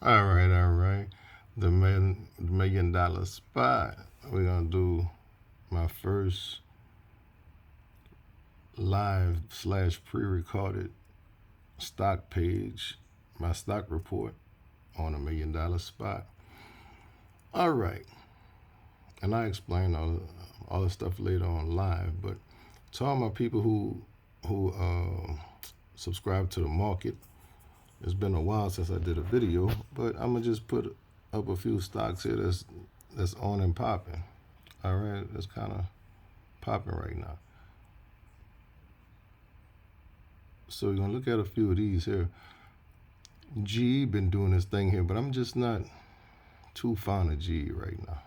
All right. The million dollar spot. We're gonna do my first live slash pre-recorded stock page, my stock report on a $1 million spot. All right, and I explain all the stuff later on live. But to all my people who subscribe to the market, it's been a while since I did a video, but I'm gonna just put up a few stocks here that's on and popping. All right, that's kind of popping right now. So we're gonna look at a few of these here. GE been doing this thing here, but I'm just not too fond of GE right now.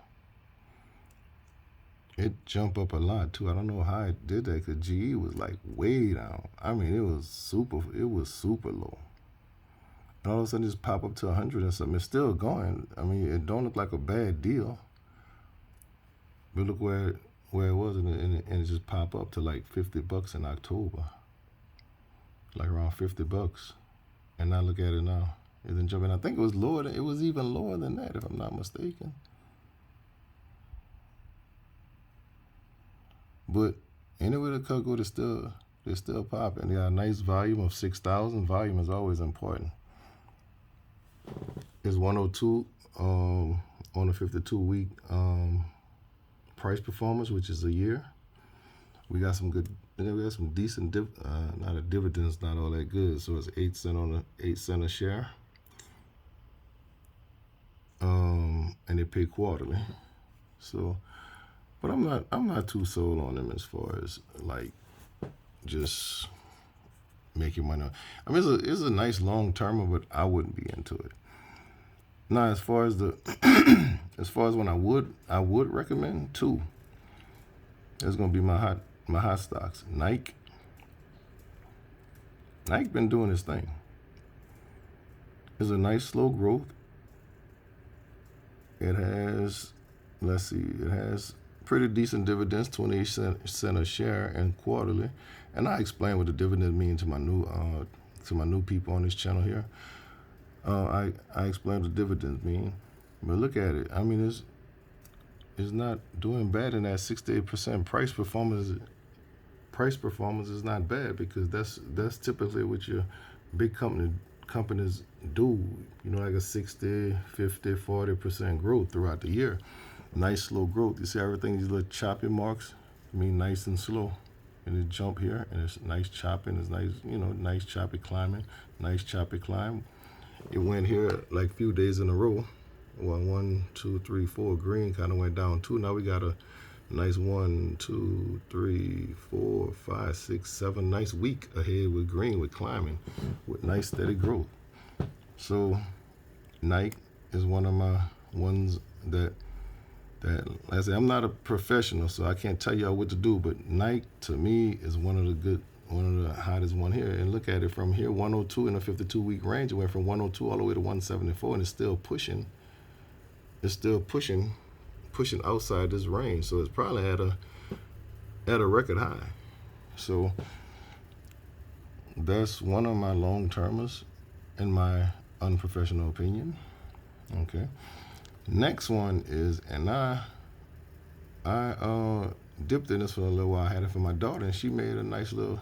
It jumped up a lot too. I don't know how it did that because GE was like way down. I mean, it was super low. And all of a sudden, it just pop up to 100 and something. It's still going. I mean, it don't look like a bad deal. But look where it was, and it just pop up to like $50 in October, like around $50. And now look at it now. It didn't jump in. I think it was lower. It was even lower than that, if I'm not mistaken. But anyway, the Coco is still they're still popping. They got a nice volume of 6,000. Volume is always important. It's 102 on a 52-week price performance, which is a year. We got some good. We got some decent. Not a dividends, not all that good. So it's 8 cent on a 8 cent a share. And they pay quarterly. So, but I'm not too sold on them as far as like just making money. I mean, it's a nice long term, but I wouldn't be into it. Now, as far as the as far as when I would recommend two. It's gonna be my hot stocks. Nike been doing this thing. It's a nice slow growth. It has, let's see, it has pretty decent dividends, 28 cent a share and quarterly. And I explain what the dividend mean to my new people on this channel here. I explain what the dividends mean, but look at it. I mean, it's not doing bad in that 68% price performance is not bad because that's typically what your big companies do. Like a 60, 50, 40% growth throughout the year. Nice slow growth. You see everything, these little choppy marks mean nice and slow. And it jump here and it's nice chopping, it's nice, nice choppy climbing, nice choppy climb. It went here like a few days in a row. Well, 1, 2, 3, 4 green kind of went down too. Now we got a nice 1, 2, 3, 4, 5, 6, 7 nice week ahead with green, with climbing, with nice steady growth. So Nike is one of my ones that like I say, I'm not a professional, so I can't tell y'all what to do. But Nike to me is one of the hottest one here. And look at it from here, 102 in a 52-week range. It went from 102 all the way to 174, and it's still pushing. It's still pushing outside this range. So it's probably at a record high. So that's one of my long termers, in my unprofessional opinion. Okay. Next one is, and I dipped in this for a little while. I had it for my daughter, and she made a nice little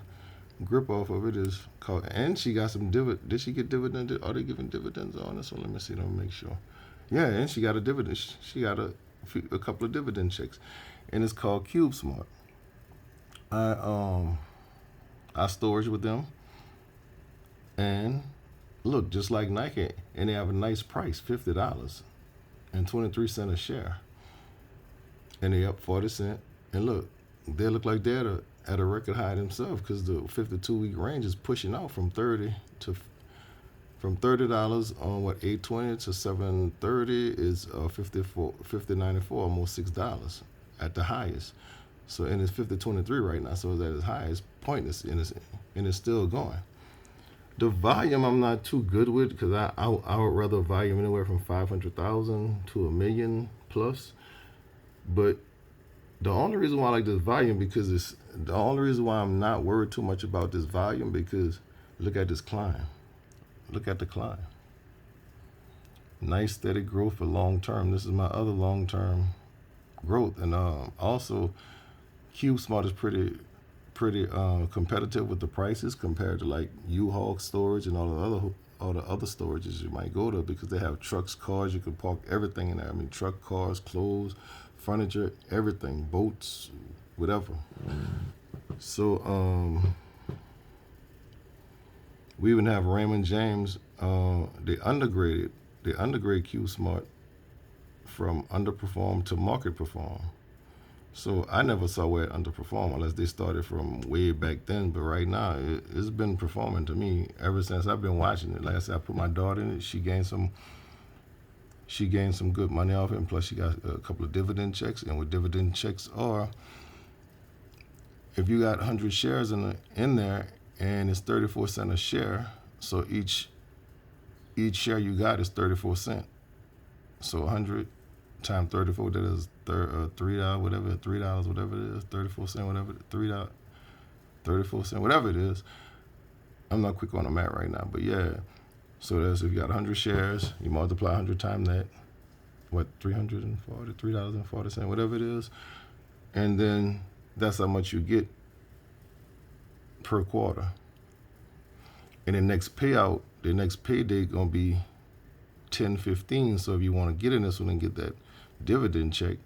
grip off of it. Is called, and she got some dividend. Did she get dividend? Are they giving dividends on this one? Let me see. Let me make sure. Yeah, and she got a dividend. She got a couple of dividend checks, and it's called CubeSmart. I I storage with them, and look just like Nike, and they have a nice price, $50 and 23 cents a share, and they up 40 cents. And look, they look like they're at a record high themselves because the 52-week range is pushing out from $30 on what 820 to 730 is 50.94, almost $6 at the highest. So and it's 50.23 right now, so it's at its highest point, and it's still going. The volume I'm not too good with because I would rather volume anywhere from 500,000 to a million plus. But the only reason why I like this volume because it's the only reason why I'm not worried too much about this volume because look at this climb. Look at the climb. Nice steady growth for long term. This is my other long term growth, and also CubeSmart is pretty competitive with the prices compared to like U-Haul storage and all the other storages you might go to, because they have trucks, cars. You can park everything in there. I mean, truck, cars, clothes, furniture, everything, boats, whatever. So we even have Raymond James. They undergrade CubeSmart from underperform to market perform. So I never saw where it underperformed unless they started from way back then. But right now, it's been performing to me ever since I've been watching it. Like I said, I put my daughter in it. She gained some good money off it, and plus she got a couple of dividend checks. And what dividend checks are, if you got 100 shares in there and it's 34 cents a share, so each share you got is 34 cents. So 100 times 34, that is $3, whatever, $3, whatever it is, 34 cents, whatever, $3, 34 cents, whatever it is. I'm not quick on the math right now, but yeah. So that's, if you got 100 shares, you multiply 100 times that, what, $3.40, whatever it is, and then that's how much you get per quarter. And the next payout, the next payday gonna be 10/15. So if you want to get in this one and get that dividend check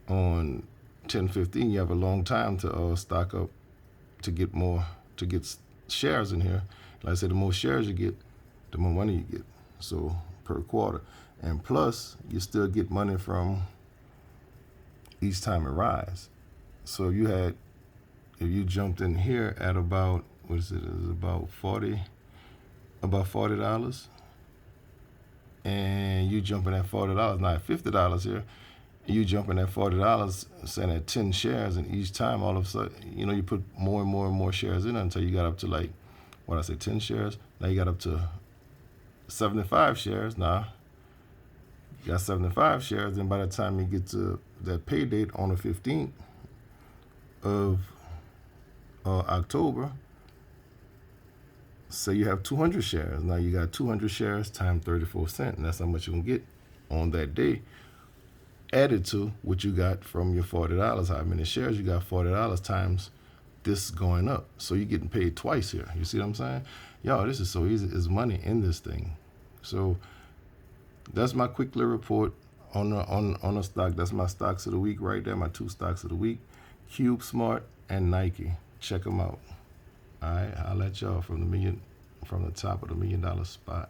on 10/15, you have a long time to stock up to get shares in here. Like I said, the more shares you get, the more money you get. So per quarter, and plus you still get money from each time it rise. So if you jumped in here at about, what is it? It's about $40, and you jumping at $40, not $50 here. You jumping at $40, saying at 10 shares, and each time all of a sudden, you put more and more and more shares in until you got up to 10 shares. Now you got up to 75 shares. Now you got 75 shares, and by the time you get to that pay date on the 15th of October, say you have 200 shares. Now you got 200 shares times 34 cents, and that's how much you can get on that day, added to what you got from your $40. How many shares you got? $40 times this going up. So you're getting paid twice here. You see what I'm saying? Yo, this is so easy. There's money in this thing. So that's my quick little report on the stock. That's my stocks of the week right there. My 2 stocks of the week: CubeSmart and Nike. Check them out. All right, I'll let y'all from the top of the $1 Million Spot.